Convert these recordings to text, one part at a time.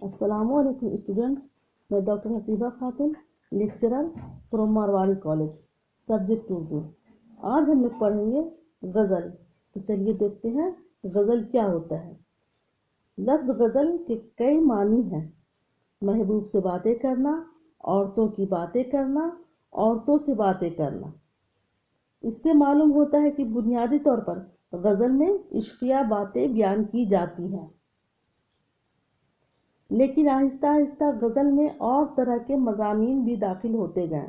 السلام علیکم اسٹوڈنٹس، میں ڈاکٹر حسیبہ خاتون، lecturer from Marwari college, subject Urdu. آج ہم لوگ پڑھیں گے غزل۔ تو چلیے دیکھتے ہیں غزل کیا ہوتا ہے۔ لفظ غزل کے کئی معنی ہیں: محبوب سے باتیں کرنا، عورتوں کی باتیں کرنا، عورتوں سے باتیں کرنا۔ اس سے معلوم ہوتا ہے کہ بنیادی طور پر غزل میں عشقیہ باتیں بیان کی جاتی ہیں، لیکن آہستہ آہستہ غزل میں اور طرح کے مضامین بھی داخل ہوتے گئے۔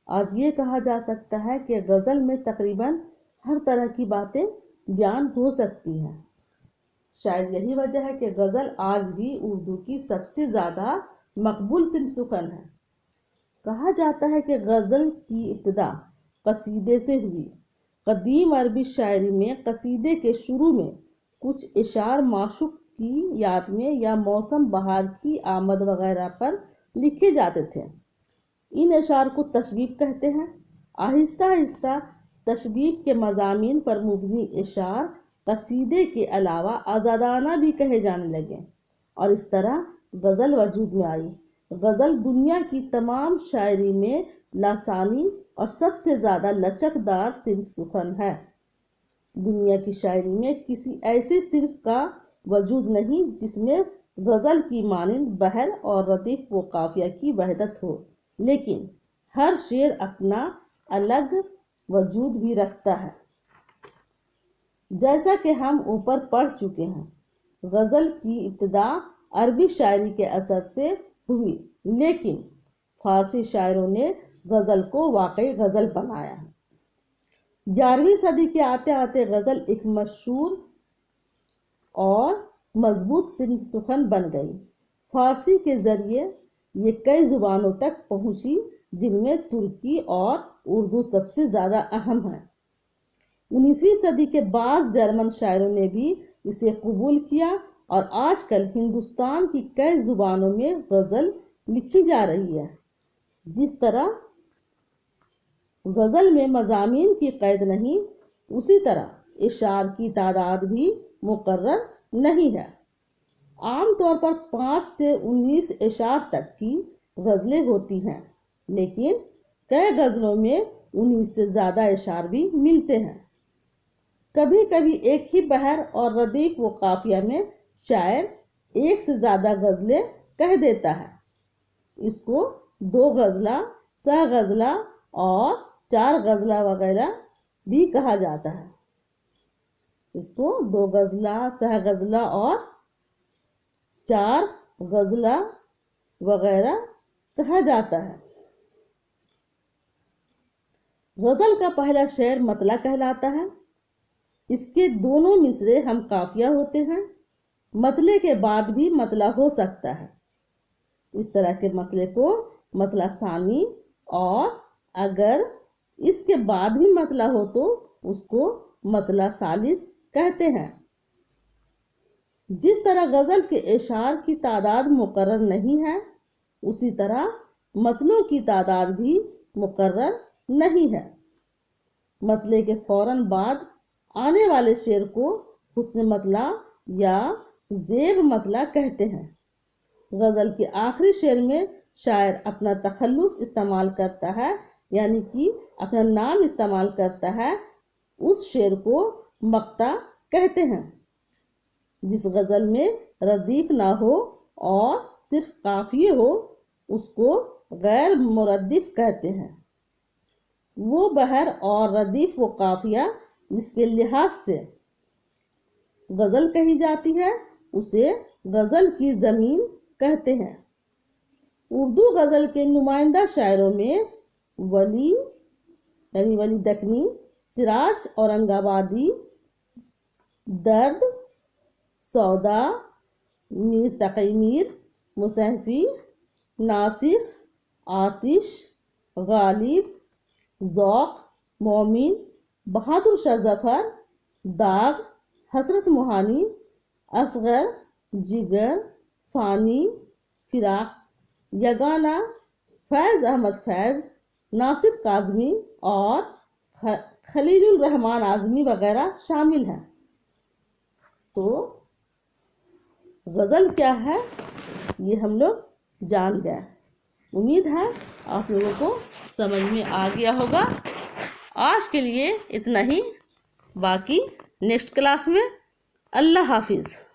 آج یہ کہا جا سکتا ہے کہ غزل میں تقریباً ہر طرح کی باتیں بیان ہو سکتی ہیں۔ شاید یہی وجہ ہے کہ غزل آج بھی اردو کی سب سے زیادہ مقبول صنف سخن ہے۔ کہا جاتا ہے کہ غزل کی ابتدا قصیدے سے ہوئی۔ قدیم عربی شاعری میں قصیدے کے شروع میں کچھ اشعار معشوق کی یاد میں یا موسم بہار کی آمد وغیرہ پر لکھے جاتے تھے۔ ان اشعار کو تشبیب کہتے ہیں۔ آہستہ آہستہ تشبیب کے مضامین پر مبنی اشعار قصیدے کے علاوہ آزادانہ بھی کہے جانے لگے، اور اس طرح غزل وجود میں آئی۔ غزل دنیا کی تمام شاعری میں لاسانی اور سب سے زیادہ لچکدار صنف سخن ہے۔ دنیا کی شاعری میں کسی ایسے صنف کا وجود نہیں جس میں غزل کی مانند بحر اور ردیف و قافیہ کی وحدت ہو، لیکن ہر شعر اپنا الگ وجود بھی رکھتا ہے۔ جیسا کہ ہم اوپر پڑھ چکے ہیں، غزل کی ابتدا عربی شاعری کے اثر سے ہوئی، لیکن فارسی شاعروں نے غزل کو واقعی غزل بنایا ہے۔ 11ویں صدی کے آتے آتے غزل ایک مشہور اور مضبوط صنف سخن بن گئی۔ فارسی کے ذریعے یہ کئی زبانوں تک پہنچی، جن میں ترکی اور اردو سب سے زیادہ اہم ہے۔ 19ویں صدی کے بعض جرمن شاعروں نے بھی اسے قبول کیا، اور آج کل ہندوستان کی کئی زبانوں میں غزل لکھی جا رہی ہے۔ جس طرح غزل میں مضامین کی قید نہیں، اسی طرح اشعار کی تعداد بھی مقرر نہیں ہے۔ عام طور پر 5 سے 19 اشعار تک کی غزلیں ہوتی ہیں، لیکن کئی غزلوں میں 19 سے زیادہ اشعار بھی ملتے ہیں۔ کبھی کبھی ایک ہی بحر اور ردیف و قافیہ میں شاعر ایک سے زیادہ غزلیں کہہ دیتا ہے۔ اس کو 2 غزلہ، سہ غزلہ اور 4 غزلہ وغیرہ بھی کہا جاتا ہے۔ اس کو 2 غزلہ، سہ غزلہ اور 4 غزلہ وغیرہ کہا جاتا ہے۔ غزل کا پہلا شعر مطلع کہلاتا ہے۔ اس کے دونوں مصرے ہم قافیہ ہوتے ہیں۔ مطلع کے بعد بھی مطلع ہو سکتا ہے۔ اس طرح کے مطلع کو مطلع ثانی، اور اگر اس کے بعد بھی مطلع ہو تو اس کو مطلع ثالث کہتے ہیں۔ جس طرح غزل کے اشعار کی تعداد مقرر نہیں ہے، اسی طرح مطلعوں کی تعداد بھی مقرر نہیں ہے۔ مطلع کے فوراً بعد آنے والے شعر کو حسن مطلع یا زیب مطلع کہتے ہیں۔ غزل کے آخری شعر میں شاعر اپنا تخلص استعمال کرتا ہے، یعنی کہ اپنا نام استعمال کرتا ہے۔ اس شعر کو مقطع کہتے ہیں۔ جس غزل میں ردیف نہ ہو اور صرف قافیے ہو، اس کو غیر مردف کہتے ہیں۔ وہ بحر اور ردیف و قافیہ جس کے لحاظ سے غزل کہی جاتی ہے، اسے غزل کی زمین کہتے ہیں۔ اردو غزل کے نمائندہ شاعروں میں ولی دکنی، سراج اورنگ آبادی، درد، سودا، میر تقی میر، مصحفی، ناسخ، آتش، غالب، ذوق، مومن، بہادر شاہ ظفر، داغ، حسرت موہانی، اصغر، جگر، فانی، فراق، یگانہ، فیض احمد فیض، ناصر کاظمی اور خلیل الرحمن اعظمی وغیرہ شامل ہیں۔ تو غزل کیا ہے؟ یہ ہم لوگ جان گئے۔ امید ہے آپ لوگوں کو سمجھ میں آ گیا ہوگا۔ آج کے لیے اتنا ہی، باقی نیکسٹ کلاس میں۔ اللہ حافظ۔